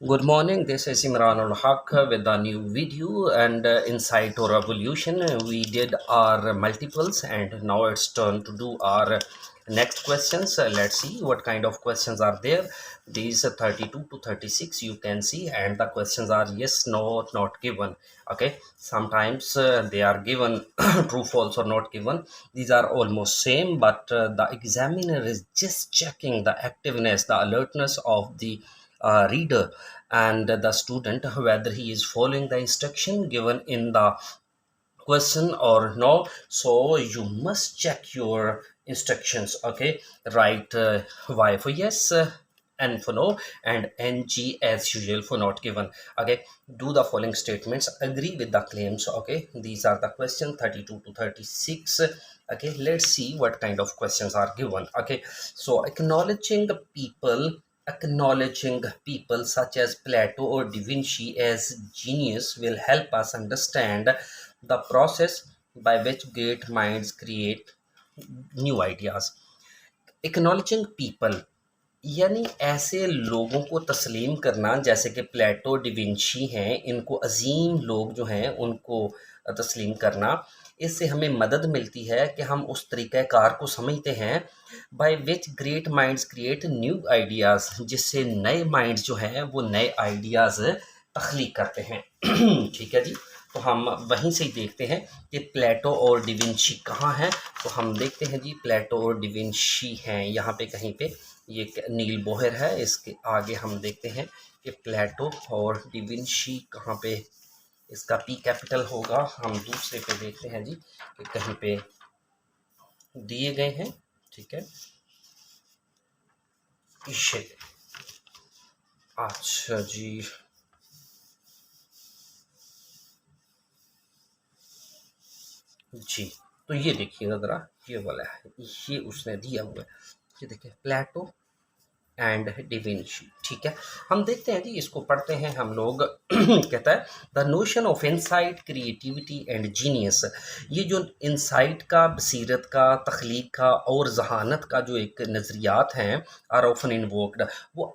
Good morning. This is Imran ul Haq with a new video and insight or evolution. We did our multiples and now it's turn to do our next questions. Let's see what kind of questions are there. These 32 to 36 you can see, and the questions are yes, no, not given. Okay, sometimes they are given true, false, or not given. These are almost same, but the examiner is just checking the activeness, the alertness of the reader and the student, whether he is following the instruction given in the question or no. So you must check your instructions. Okay, write y for yes, n for no, and ng as usual for not given. Okay, do the following statements, agree with the claims. Okay, these are the question 32 to 36. Okay, let's see what kind of questions are given. Okay, so acknowledging people such as Plato or Da Vinci as genius will help us understand the process by which great minds create new ideas. Acknowledging people यानी ऐसे लोगों को तस्लीम करना, जैसे कि प्लेटो, da Vinci हैं, इनको अजीम लोग जो हैं उनको तस्लीम करना। इससे हमें मदद मिलती है कि हम उस तरीक़ाकार को समझते हैं by which great minds create new ideas, जिससे नए माइंड्स जो हैं वो नए आइडियाज़ तख्लीक करते हैं। ठीक है जी, तो हम वहीं से ही देखते हैं कि प्लेटो और डिविंची कहाँ हैं। तो हम देखते हैं जी, प्लेटो और डिविंची हैं यहाँ पे कहीं पे, ये नील बोहर है, इसके आगे हम देखते हैं कि प्लेटो और डिविंची कहाँ पे इसका पी कैपिटल होगा। हम दूसरे पे देखते हैं जी कि कहीं पे दिए गए हैं। ठीक है, इशे, अच्छा जी, जी, तो ये देखिएगा ज़रा, ये वाला है, ये उसने दिया हुआ है। ये देखिए, प्लेटो एंड डिविंची। ठीक है, हम देखते हैं जी, इसको पढ़ते हैं हम लोग। कहता है the notion of insight, creativity and genius. ये जो इंसाइट का, बसीरत का, तख्लीक का और जहानत का जो एक नज़रियात हैं, आर ऑफन इन्वोक्ड, वो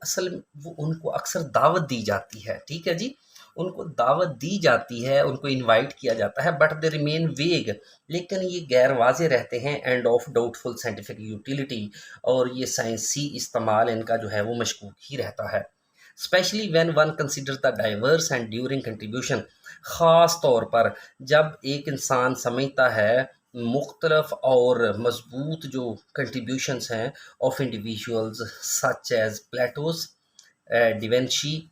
उनको अक्सर दावत दी जाती है। ठीक है जी, उनको दावत दी जाती है, उनको इनवाइट किया जाता है, बट दे रिमेन वेग, लेकिन ये गैर वाज़े रहते हैं, end of doubtful scientific utility, और ये साइंसी इस्तेमाल इनका जो है वो मशकूक ही रहता है। Specially when one consider the diverse and during contribution, ख़ास तौर पर जब एक इंसान समझता है मुख्तलफ और मजबूत जो कंट्रीब्यूशंस हैं of individuals such as Plato's, da Vinci,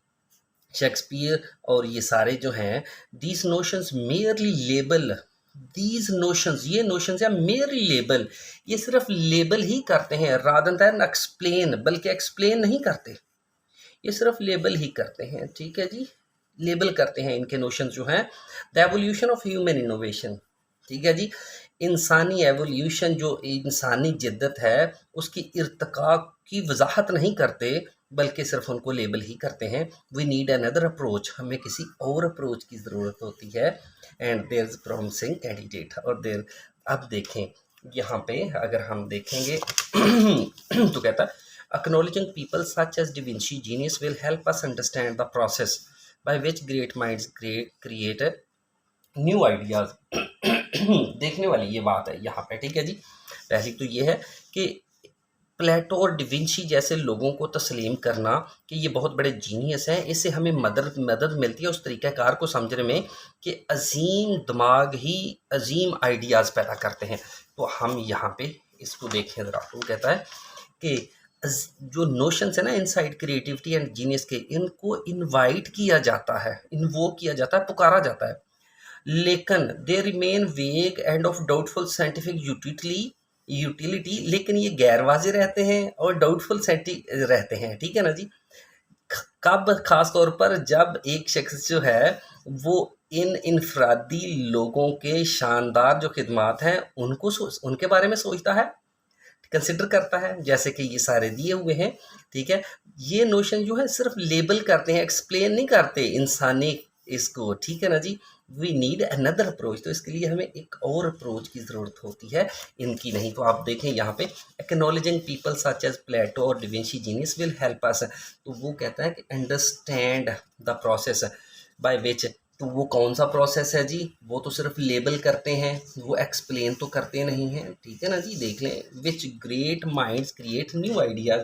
Shakespeare, और ये सारे जो हैं, these notions merely label, these notions, ये नोशंस या मेयरली लेबल, ये सिर्फ लेबल ही करते हैं, रादर दैन एक्सप्लेन, बल्कि एक्सप्लेन नहीं करते, ये सिर्फ लेबल ही करते हैं। ठीक है जी, लेबल करते हैं इनके नोशंस जो हैं। The evolution of human innovation, ठीक है जी, इंसानी एवोल्यूशन, जो इंसानी जिद्दत है उसकी इर्तिका की वजाहत नहीं करते, बल्कि सिर्फ उनको लेबल ही करते हैं। वी नीड अनदर अप्रोच, हमें किसी और अप्रोच की ज़रूरत होती है। And there is promising candidate, और देर, अब देखें यहाँ पे अगर हम देखेंगे तो कहता है acknowledging people such as Da Vinci genius will help us understand the process by which great minds create new ideas। देखने वाली ये बात है यहाँ पे। ठीक है जी, पहली तो ये है कि प्लेटो और डिविंची जैसे लोगों को तस्लीम करना कि ये बहुत बड़े जीनियस हैं, इससे हमें मदद मिलती है उस तरीक़ाकार को समझने में कि अजीम दिमाग ही अजीम आइडियाज़ पैदा करते हैं। तो हम यहाँ पे इसको देखें ज़रा। तो कहता है कि जो नोशंस है ना इनसाइड, क्रिएटिविटी एंड जीनियस के, इनको इनवाइट किया जाता है, इन्वोक किया जाता है, पुकारा जाता है, लेकिन दे रिमेन वेग end of doubtful scientific utility, लेकिन ये गैर वाज़े रहते हैं और डाउटफुल रहते हैं। ठीक है ना जी, कब? ख़ास तौर पर जब एक शख्स जो है वो इन इनफरादी लोगों के शानदार जो खिदमात हैं उनके बारे में सोचता है, कंसिडर करता है, जैसे कि ये सारे दिए हुए हैं। ठीक है, ये नोशन जो है सिर्फ लेबल करते हैं, एक्सप्लेन नहीं करते इंसानी इसको। ठीक है ना जी, वी नीड अनदर अप्रोच, तो इसके लिए हमें एक और अप्रोच की ज़रूरत होती है, इनकी नहीं। तो आप देखें यहाँ पे एक्नॉलेजिंग पीपल सच एज प्लेटो और डिविंसी जीनियस विल हेल्प अस, तो वो कहता है कि understand the process by which, तो वो कौन सा प्रोसेस है जी, वो तो सिर्फ लेबल करते हैं, वो एक्सप्लेन तो करते नहीं हैं, ठीक है ना जी। देख लें, which great minds create new ideas,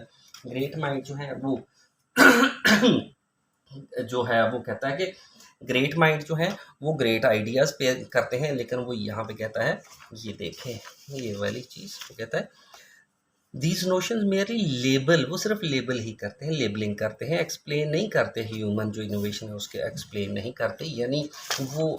great mind जो है वो जो है वो कहता है कि ग्रेट माइंड जो है वो ग्रेट आइडियाज़ पे करते हैं, लेकिन वो यहाँ पे कहता है, ये देखें ये वाली चीज़, वो कहता है दीज नोशंस मेयरली लेबल, वो सिर्फ लेबल ही करते हैं, लेबलिंग करते हैं, एक्सप्लेन नहीं करते। ह्यूमन जो इनोवेशन है उसके एक्सप्लेन नहीं करते, यानी वो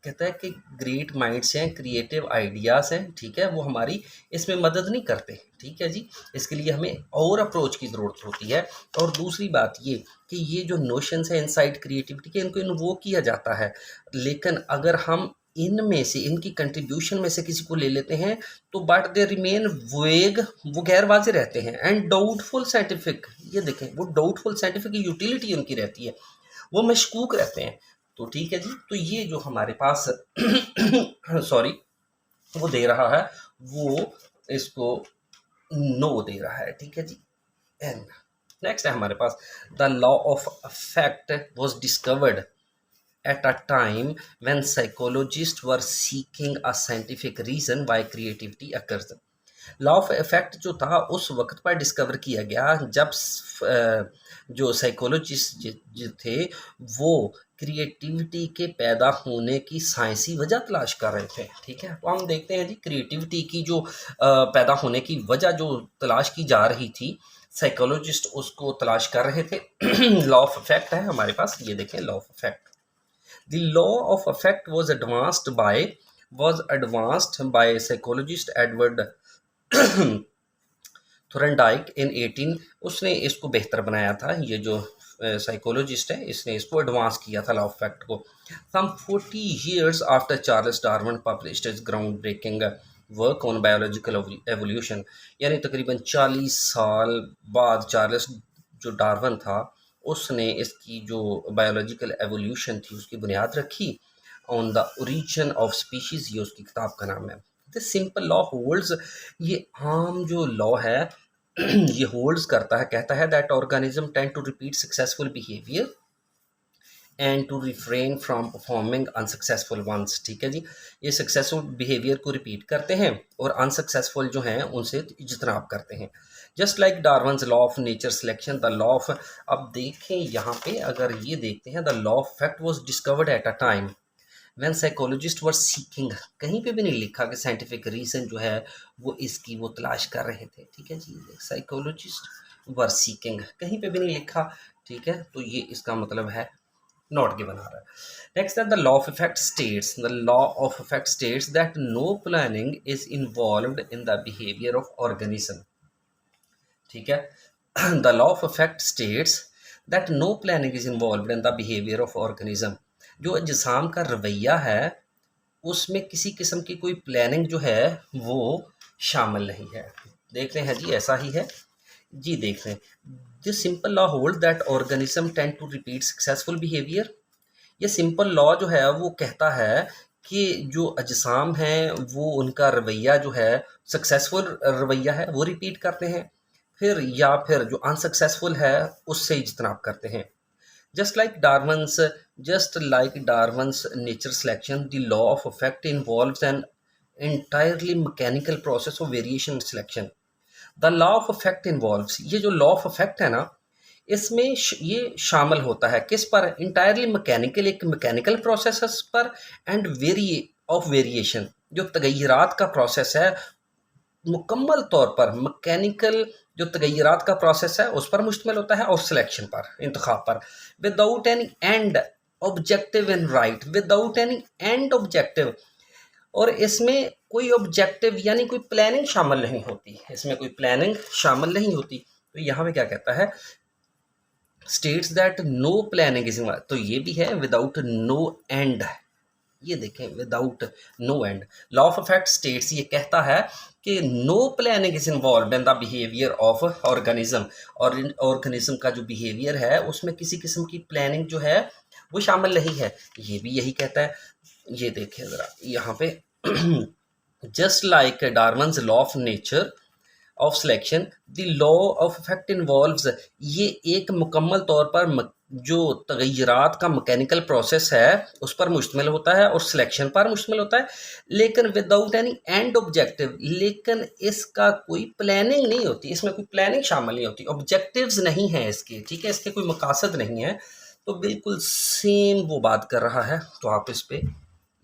कहता है कि ग्रेट माइंड्स हैं, क्रिएटिव आइडियाज़ हैं, ठीक है, वो हमारी इसमें मदद नहीं करते, ठीक है जी। इसके लिए हमें और अप्रोच की ज़रूरत होती है। और दूसरी बात ये कि ये जो नोशंस है इनसाइड क्रिएटिविटी के, इनको इन्वोक किया जाता है, लेकिन अगर हम इनमें से, इनकी कंट्रीब्यूशन में से किसी को ले लेते हैं तो बट दे रिमेन वेग, वो गैर वाज़े रहते हैं, एंड डाउटफुल साइंटिफिक, ये देखें वो डाउटफुल साइंटिफिक यूटिलिटी उनकी रहती है, वो मशकूक रहते हैं। तो ठीक है जी, तो ये जो हमारे पास सॉरी वो दे रहा है, वो इसको नो दे रहा है, ठीक है जी। एंड नेक्स्ट है हमारे पास the law of affect was discovered at a time when psychologists were seeking a scientific reason why creativity occurs. Law of effect जो था उस वक्त पर डिस्कवर किया गया जब जो साइकोलॉजिस्ट जो थे वो क्रिएटिविटी के पैदा होने की साइंसी वजह तलाश कर रहे थे, ठीक है। तो हम देखते हैं जी क्रिएटिविटी की जो पैदा होने की वजह जो तलाश की जा रही थी, साइकोलॉजिस्ट उसको तलाश कर रहे थे। लॉ ऑफ इफेक्ट है हमारे पास, ये देखें law of effect. The law of effect was advanced by psychologist Edward थोरनडाइक in 18, उसने इसको बेहतर बनाया था, ये जो साइकोलॉजिस्ट है इसने इसको एडवांस किया था लॉ ऑफ इफेक्ट को। Some 40 years after Charles Darwin published his groundbreaking work on biological evolution, यानी तकरीबन 40 साल बाद चार्ल्स जो डार्विन था उसने इसकी जो बायोलॉजिकल एवोल्यूशन थी उसकी बुनियाद रखी। On the origin of species, ये उसकी किताब का नाम है। द सिंपल लॉ होल्ड्स, ये आम जो लॉ है ये होल्ड्स करता है, कहता है that organism tend to repeat successful behaviour and to refrain from performing unsuccessful ones, ठीक है जी। ये सक्सेसफुल बिहेवियर को रिपीट करते हैं और अनसक्सेसफुल जो हैं उनसे इज्तनाब करते हैं। Just like Darwin's law of nature selection, the law of, अब देखें यहाँ पे अगर ये देखते हैं, the law of fact was discovered at a time when psychologist were seeking, कहीं पे भी नहीं लिखा कि साइंटिफिक रीज़न जो है वो इसकी वो तलाश कर रहे थे, ठीक है जी। साइकोलॉजिस्ट वर सीकिंग कहीं पे भी नहीं लिखा, ठीक है, तो ये इसका मतलब है नॉट गिवन आ रहा है। नेक्स्ट है the law of effect states, the law of effect states that no planning is involved in the behaviour of organism, ठीक है। The law of effect states that no planning is involved in the behaviour of organism, जो अजसाम का रवैया है उसमें किसी किस्म की कोई प्लानिंग जो है वो शामिल नहीं है। देख रहे हैं जी, ऐसा ही है जी। देख रहे हैं this simple law hold that organism tend to repeat successful behaviour, ये सिंपल लॉ जो है वो कहता है कि जो अजसाम हैं वो उनका रवैया जो है सक्सेसफुल रवैया है वो रिपीट करते हैं, फिर या फिर जो अनसक्सेसफुल है उससे इज्तनाब करते हैं। Just like Darwin's nature selection, the law of effect involves an entirely mechanical process of variation and selection. The law of effect involves, ये जो law of effect है ना, इसमें ये शामिल होता है किस पर, इंटायरली मैकेनिकल, एक मैकेनिकल प्रोसेस पर, एंड वेरिएशन, जो तगय्युरात का प्रोसेस है मुकम्मल तौर पर मैकेनिकल जो तगय्युरात का प्रोसेस है उस पर मुश्तमिल होता है, और सिलेक्शन पर, इंतखाब पर। Without any and objective in right, without any and objective, और इसमें कोई ऑब्जेक्टिव यानी कोई प्लानिंग शामिल नहीं होती, इसमें कोई प्लानिंग शामिल नहीं होती। तो यहाँ पे क्या कहता है, states that no planning is, तो ये भी है विदाउट नो एंड, ये देखें without no end. Law of effect states, ये कहता है कि no planning is involve in the behaviour of organism, और ऑर्गेनिज्म का जो बिहेवियर है उसमें किसी किस्म की प्लानिंग जो है वो शामिल नहीं है। ये भी यही कहता है। ये देखें ज़रा यहाँ पे just like Darwin's law of nature of selection, the law of effect involves, ये एक मुकम्मल तौर पर जो तगय्युरात का मैकेनिकल प्रोसेस है उस पर मुश्तमिल होता है और सिलेक्शन पर मुश्तमिल होता है, लेकिन विदाउट एनी एंड ऑब्जेक्टिव, लेकिन इसका कोई प्लानिंग नहीं होती, इसमें कोई प्लानिंग शामिल नहीं होती, ऑब्जेक्टिव्स नहीं हैं इसके, ठीक है, इसके कोई मकासद नहीं है। तो बिल्कुल सेम वो बात कर रहा है, तो आप इस पे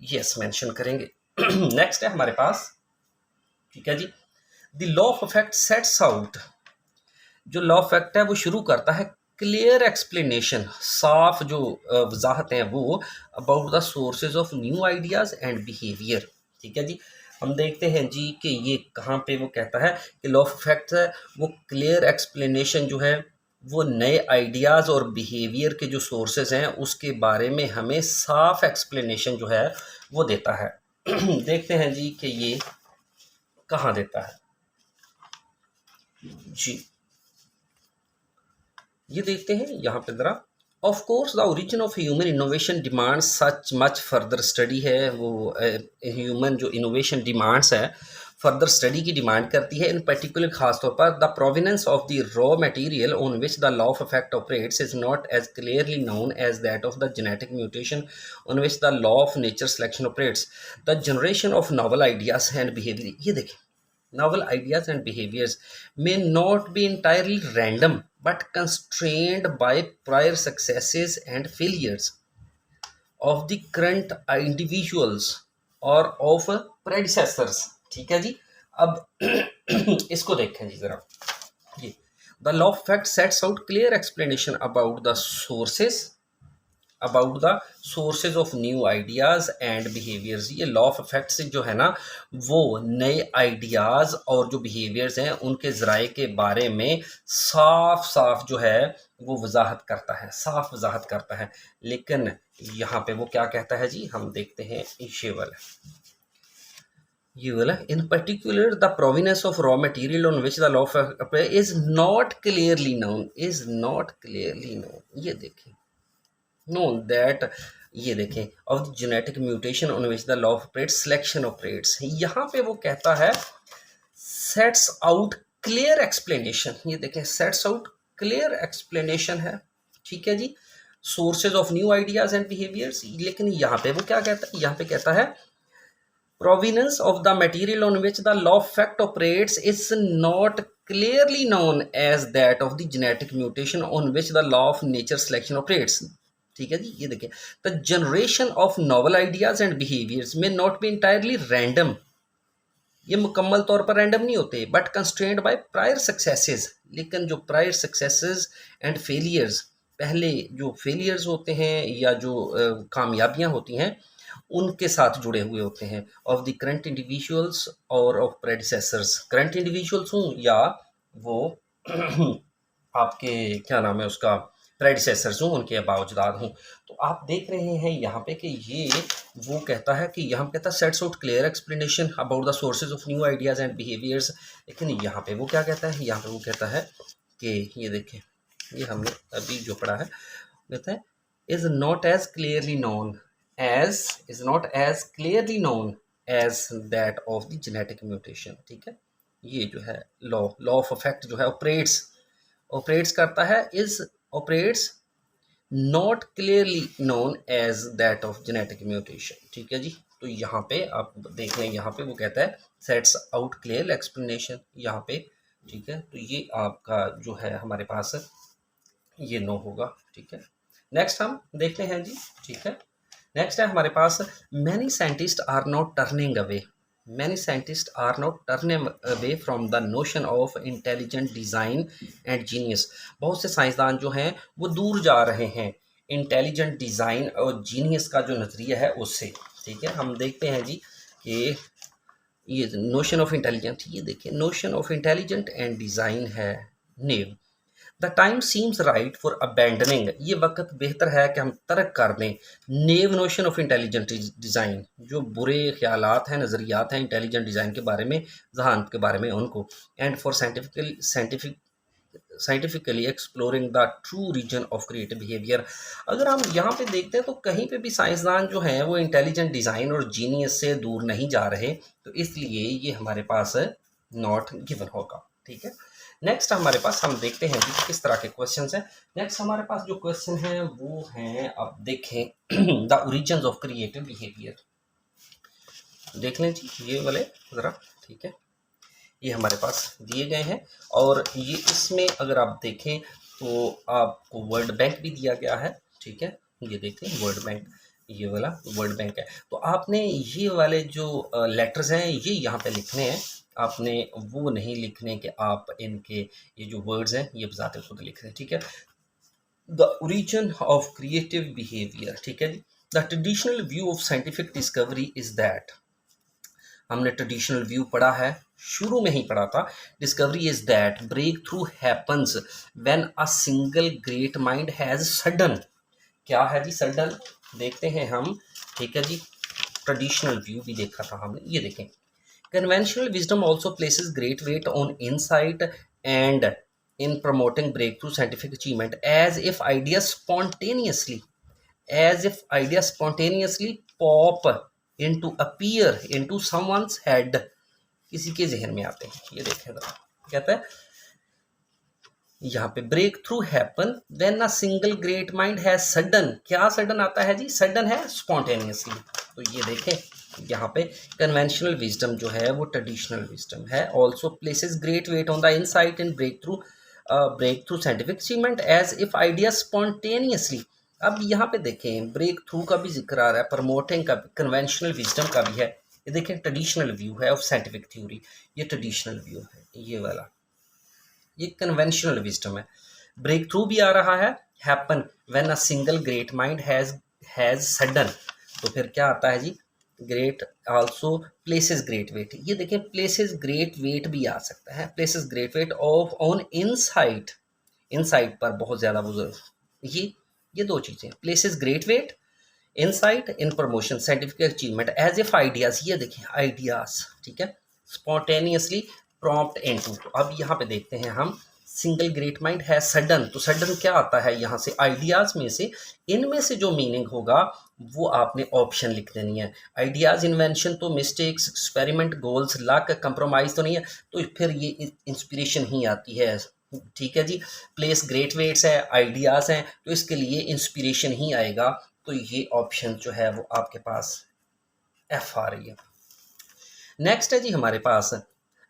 यस मेंशन करेंगे। नेक्स्ट है हमारे पास, ठीक है जी, the law of effect sets out, जो लॉ ऑफ इफेक्ट है वो शुरू करता है क्लियर एक्सप्लेनेशन, साफ जो वजाहत हैं वो about the sources of new ideas and behaviour, ठीक है जी। हम देखते हैं जी कि ये कहाँ पे वो कहता है कि लॉ ऑफ इफेक्ट है वो क्लियर एक्सप्लेनेशन जो है वो नए आइडियाज़ और बिहेवियर के जो सोर्सेज हैं उसके बारे में हमें साफ एक्सप्लेनेशन जो है वो देता है। देखते हैं जी कि ये कहाँ देता है जी, ये देखते हैं यहाँ पे ज़रा। Of course the origin of human innovation demand such much further study है, वो ह्यूमन जो इनोवेशन डिमांड्स है फर्दर स्टडी की डिमांड करती है। इन पर्टिकुलर खास तौर पर the provenance of the raw material on which the law of effect operates is not as clearly known as that of the genetic mutation on which the law of nature selection operates. The generation of novel ideas and behaviour, ये देखें, novel ideas and behaviors may not be entirely random but constrained by prior successes and failures of the current individuals or of predecessors, ठीक है जी। अब इसको देखें जी ज़रा, ये the law of fact sets out clear explanation about the sources of new ideas and behaviours. ये law of effect से जो है ना वो नए आइडियाज़ और जो बिहेवियर्स हैं उनके ज़राए के बारे में साफ साफ जो है वो वजाहत करता है, साफ वजाहत करता है। लेकिन यहाँ पे वो क्या कहता है जी, हम देखते हैं ये वाला इन particular the provenance of raw material on which the law of is not clearly known, ये देखें known that, ये देखें of the genetic mutation on which the law of operates selection operates। यहाँ पे वो कहता है sets out clear explanation, ये देखें sets out clear explanation है, ठीक है जी, sources of new ideas and behaviors। लेकिन यहाँ पे वो क्या कहता है, यहाँ पे कहता है provenance of the material on which the law of fact operates is not clearly known as that of the genetic mutation on which the law of nature selection operates, ठीक है जी। ये देखिए the generation of novel ideas and behaviours may not be entirely random, ये मुकम्मल तौर पर random नहीं होते, but constrained by prior successes, लेकिन जो प्रायर सक्सेसेस एंड फेलियर्स, पहले जो फेलियर्स होते हैं या जो कामयाबियां होती हैं उनके साथ जुड़े हुए होते हैं, ऑफ द करंट इंडिविजुअल्स और ऑफ प्रेडिसेसर्स, करंट इंडिविजुअल्स हूँ या वो आपके क्या नाम है उसका प्रेडिसेसर्स हूँ, उनके अबाउजदाद हूँ। तो आप देख रहे हैं यहाँ पे कि ये वो कहता है कि यहाँ कहता है sets out clear explanation about the sources of new ideas and behaviours, लेकिन यहाँ पे वो क्या कहता है, यहाँ पे वो कहता है कि ये देखें, ये हमने अभी जो पढ़ा है, कहता है is not as clearly known as that of the genetic mutation, ठीक है। ये जो है लॉ ऑफ इफेक्ट जो है ऑपरेट्स करता है, is operates not clearly known as that of genetic mutation, ठीक है जी। तो यहाँ पे आप देख रहे हैं, यहाँ पे वो कहता है sets out clear explanation यहाँ पे, ठीक है। तो ये आपका जो है हमारे पास ये नो होगा, ठीक है। नेक्स्ट हम देखते हैं जी, ठीक है। नेक्स्ट है हमारे पास many scientists are not turning away from the notion of intelligent design and genius। बहुत से साइंसदान जो हैं वो दूर जा रहे हैं इंटेलिजेंट डिज़ाइन और जीनियस का जो नज़रिया है उससे, ठीक है। हम देखते हैं जी कि ये नोशन ऑफ इंटेलिजेंट, ये देखिए notion of intelligent and design है now the time seems right for abandoning, ये वक्त बेहतर है कि हम तर्क कर दें now notion of intelligent design, जो बुरे ख्यालात हैं, नज़रियात हैं इंटेलिजेंट डिज़ाइन के बारे में, जहानत के बारे में उनको, and for scientifically exploring the true reason of creative behaviour. अगर हम यहाँ पे देखते हैं तो कहीं पे भी साइंसदान जो हैं वो इंटेलिजेंट डिज़ाइन और जीनियस से दूर नहीं जा रहे, तो इसलिए ये हमारे पास नॉट गिवन होगा। ठीक है, नेक्स्ट हमारे पास हम देखते हैं कि किस तरह के क्वेश्चन हैं। नेक्स्ट हमारे पास जो क्वेश्चन है वो हैं, अब देखें the origins of creative behaviour, देख लें जी ये वाले ज़रा। ठीक है, ये हमारे पास दिए गए हैं और ये इसमें अगर आप देखें तो आपको वर्ल्ड बैंक भी दिया गया है। ठीक है, ये देखें वर्ल्ड बैंक, ये वाला वर्ल्ड बैंक है। तो आपने ये वाले जो लेटर्स हैं ये यहाँ पे लिखने हैं, आपने वो नहीं लिखने कि आप इनके ये जो वर्ड्स हैं ये बजाते खुद लिख रहे हैं। ठीक है, the origin of creative behaviour. ठीक है जी, the traditional view of scientific discovery is that, हमने ट्रेडिशनल व्यू पढ़ा है, शुरू में ही पढ़ा था। Discovery is that breakthrough happens when a single great mind has sudden, क्या है जी सडन, देखते हैं हम। ठीक है जी, ट्रेडिशनल व्यू भी देखा था हमने, ये देखें conventional wisdom also places great weight on insight and in promoting breakthrough scientific achievement as if ideas spontaneously pop into appear into someone's head, किसी के जहन में आते हैं। ये देखें जरा, कहता है यहाँ पे breakthrough happen when a single great mind has sudden, क्या सडन आता है जी, सडन है स्पॉन्टेनियसली। तो ये देखें यहाँ पे कन्वेंशनल विजडम जो है वो ट्रेडिशनल विजडम है, also places great weight on the insight and breakthrough scientific achievement as if idea spontaneously. अब यहाँ पे देखें ब्रेक थ्रू का भी जिक्र आ रहा है, प्रमोटिंग का भी, कन्वेंशनल विजडम का भी है। ये देखें ट्रेडिशनल व्यू है ऑफ साइंटिफिक थ्योरी, ये ट्रेडिशनल व्यू है ये वाला, ये कन्वेंशनल विजडम है। ब्रेक थ्रू भी आ रहा है, happen when a single great mind has sudden, तो फिर क्या आता है जी, great also places great weight. ये देखें प्लेसेस ग्रेट वेट भी आ सकता है, places great weight of on insight, insight पर बहुत ज़्यादा वो, ये दो चीज़ें, places great wait insight in promotion scientific achievement as if ideas, ये देखें आइडियाज़। ठीक है, स्पॉन्टेनियसली प्रॉम्प्ट इनटू। तो अब यहाँ पे देखते हैं हम, सिंगल ग्रेट माइंड है सडन, तो सडन क्या आता है यहाँ से, आइडियाज़ में से, इनमें से जो मीनिंग होगा वो आपने ऑप्शन लिख देनी है। आइडियाज़, इन्वेंशन तो mistakes, experiment, goals, luck, compromise तो नहीं है, तो फिर ये इंस्पिरेशन ही आती है। ठीक है जी, प्लेस ग्रेट वेट्स है, आइडियाज़ हैं, तो इसके लिए इंस्पिरेशन ही आएगा। तो ये ऑप्शन जो है वो आपके पास एफ आ रही है। नेक्स्ट है जी हमारे पास,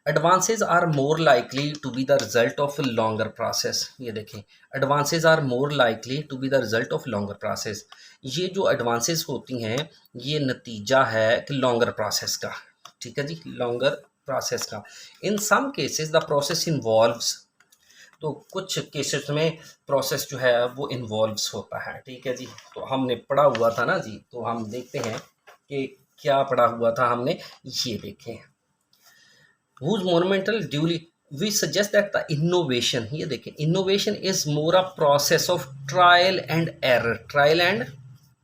advances are more likely to be the result of longer process. ये देखें advances are more likely to be the result of longer process, ये जो एडवांसेज होती हैं ये नतीजा है कि लॉन्गर प्रोसेस का। ठीक है जी, लॉन्गर प्रोसेस का। In some cases the process involves, तो कुछ केसेस में प्रोसेस जो है वो इन्वॉल्व्स होता है। ठीक है जी, तो हमने पढ़ा हुआ था ना जी, तो हम देखते हैं कि क्या पढ़ा हुआ था हमने, ये देखें whose monumental duly we suggest that the innovation, ये देखें innovation is more a process of trial and error, trial and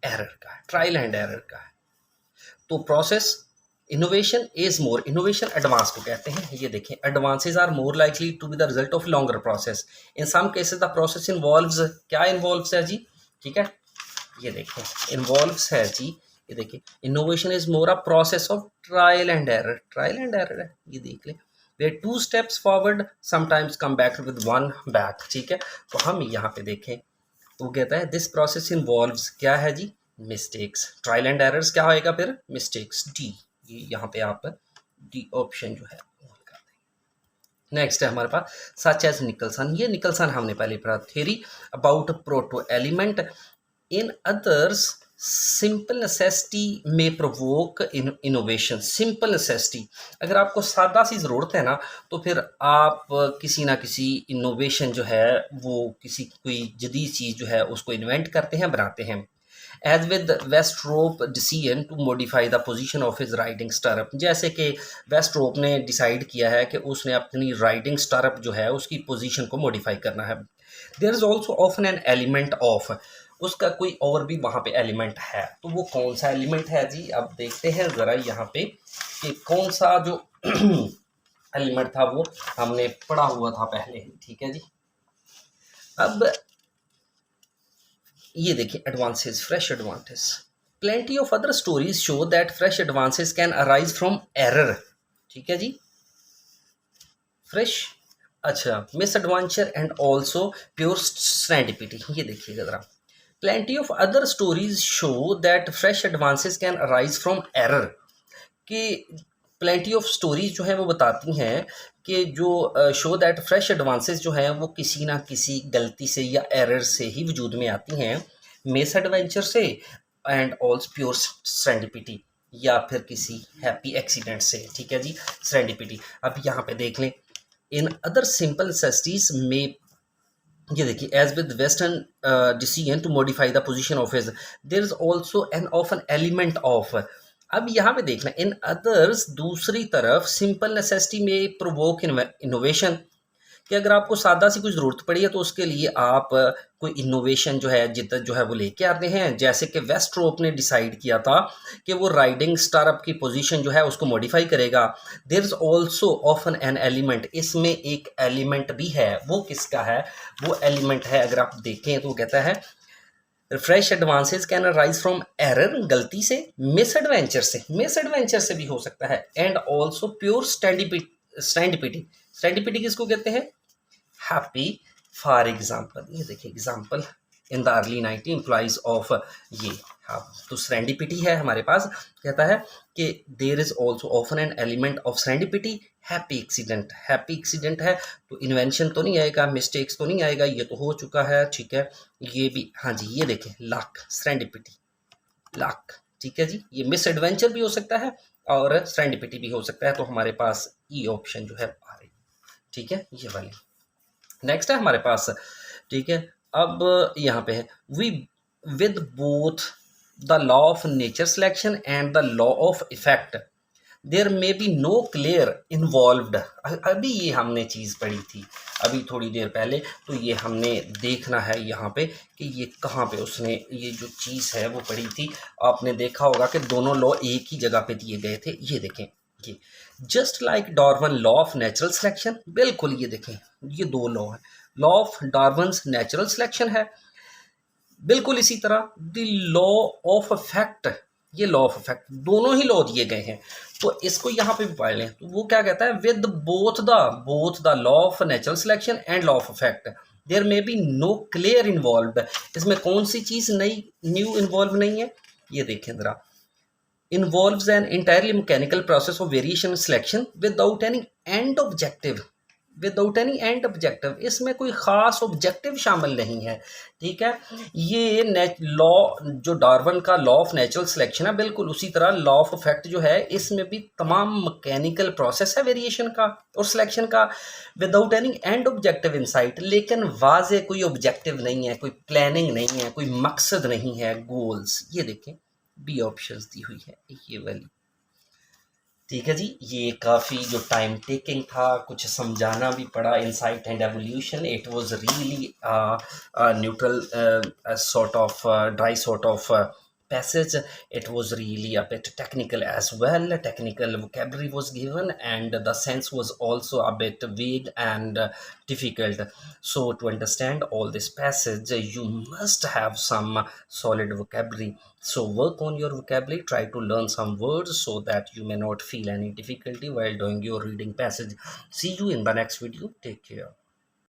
error का है। तो process innovation is more, innovation advance को कहते हैं। ये देखें advances are more likely to be the result of longer process, in some cases the process involves, क्या involves है जी, ठीक है, ये देखें इन्वॉल्व्स है जी, ये देखिए innovation is more a process of trial and error है, ये देख लें। Way two steps forward sometimes come back with one back. ठीक है, तो हम यहाँ पे देखें तो कहता है दिस प्रोसेस इन्वॉल्व्स, क्या है जी, मिस्टेक्स, ट्रायल एंड एरर्स क्या होएगा फिर, मिस्टेक्स, डी, ये यहाँ पे आप डी ऑप्शन जो है कर दें। नेक्स्ट है हमारे पास सच एज निकलसन, ये निकलसन हमने पहले पढ़ा, theory about proto element in others simple necessity में प्रोवोक इनोवेशन। सिंपल नेसेसिटी, अगर आपको सादा सी ज़रूरत है ना तो फिर आप किसी ना किसी इनोवेशन जो है वो किसी कोई जदीद चीज़ जो है उसको इन्वेंट करते हैं, बनाते हैं। As with Westrop decision to modify the position of his riding stirrup, जैसे कि वेस्ट्रोप ने डिसाइड किया है कि उसने अपनी राइडिंग स्टारअप जो है उसकी पोजीशन को मॉडिफाई करना है। There is also often an element of, उसका कोई और भी वहाँ पे एलिमेंट है, तो वो कौन सा एलिमेंट है जी? अब देखते हैं ज़रा यहाँ पे कि कौन सा जो एलिमेंट था वो हमने पढ़ा हुआ था पहले ही, ठीक है जी। अब ये देखिए advances, fresh advantage, plenty of other stories show that fresh advances can arise from error, ठीक है जी, फ्रेश, अच्छा, miss adventure and also pure serendipity. ये देखिएगा जरा, plenty of other stories show that fresh advances can arise from error, कि plenty of stories जो हैं वो बताती हैं कि जो शो दैट फ्रेश एडवांसेस जो हैं वो किसी ना किसी गलती से या एरर से ही वजूद में आती हैं, मिस एडवेंचर से एंड ऑल्सो प्योर सेरेंडिपिटी, या फिर किसी हैप्पी एक्सीडेंट से, ठीक है जी, सेरेंडिपिटी। अब यहाँ पे देख लें, इन अदर सिंपल नेसेसिटीज में, ये देखिए, as with western decision to modify the position of his, there is also an of an element of. अब यहाँ पे देखना, इन अदर्स दूसरी तरफ सिंपल नेसेसिटी में प्रोवोक इनोवेशन, कि अगर आपको सादा सी कुछ ज़रूरत पड़ी है तो उसके लिए आप कोई इनोवेशन जो है जिद्दत जो है वो लेके आते हैं। जैसे कि वेस्ट्रोप ने डिसाइड किया था कि वो राइडिंग स्टारअप की पोजीशन जो है उसको मॉडिफाई करेगा। There is also often an element, इसमें एक एलिमेंट भी है, वो किसका है? वो एलिमेंट है, अगर आप देखें तो कहता है fresh advances can arise from error, गलती से, मिस एडवेंचर से भी हो सकता है, एंड ऑल्सो प्योर स्टैंडिपिटी। स्टैंडिपिटी किसको कहते हैं? हैप्पी। फॉर एग्जाम्पल, ये देखिए example, in the early 90 employees of, ये हाँ, तो सेरेंडिपिटी है हमारे पास। कहता है कि there is also often an element of serendipity, happy accident है तो इन्वेंशन तो नहीं आएगा, मिस्टेक्स तो नहीं आएगा, ये तो हो चुका है, ठीक है। ये भी, हाँ जी, ये देखें, लक, सेरेंडिपिटी, लक, ठीक है जी। ये मिस एडवेंचर भी हो सकता है और सेरेंडिपिटी भी हो सकता है, तो हमारे पास ई ऑप्शन जो है आ रही, ठीक है, ये वाली। नेक्स्ट है हमारे पास, ठीक है, अब यहाँ पे है, we with both the law of nature selection and the law of effect there may be no clear involved. अभी ये हमने चीज़ पढ़ी थी अभी थोड़ी देर पहले, तो ये हमने देखना है यहाँ पे कि ये कहाँ पे उसने ये जो चीज़ है वो पढ़ी थी। आपने देखा होगा कि दोनों लॉ एक ही जगह पे दिए गए थे, ये देखें, ये just like Darwin law of natural selection, बिल्कुल ये देखें, ये दो लॉ है, law of Darwin's natural selection है, बिल्कुल इसी तरह द लॉ ऑफ इफेक्ट, ये लॉ ऑफ इफेक्ट, दोनों ही लॉ दिए गए हैं, तो इसको यहाँ पे भी पढ़ लें। तो वो क्या कहता है, with both the law of natural selection and law of effect there may be no clear involved. इसमें कौन सी चीज़ नई न्यू इन्वॉल्व नहीं है? ये देखें जरा, involves an entirely mechanical process of variation selection without any end objective, इसमें कोई ख़ास ऑब्जेक्टिव शामिल नहीं है, ठीक है। ये लॉ जो डार्विन का लॉ ऑफ नेचुरल सिलेक्शन है, बिल्कुल उसी तरह लॉ ऑफ इफेक्ट जो है, इसमें भी तमाम मैकेनिकल प्रोसेस है वेरिएशन का और सिलेक्शन का, without any and objective insight, लेकिन वाजे कोई ऑब्जेक्टिव नहीं है, कोई प्लानिंग नहीं है, कोई मकसद नहीं है, गोल्स। ये देखें, बी ऑप्शंस दी हुई है, ये वाली, ठीक है जी। ये काफ़ी जो टाइम टेकिंग था, कुछ समझाना भी पड़ा, insight and evolution, it was really neutral sort of dry sort of passage. It was really a bit technical as well. Technical vocabulary was given and the sense was also a bit vague and difficult. So to understand all this passage, you must have some solid vocabulary. So work on your vocabulary, try to learn some words so that you may not feel any difficulty while doing your reading passage. See you in the next video. Take care.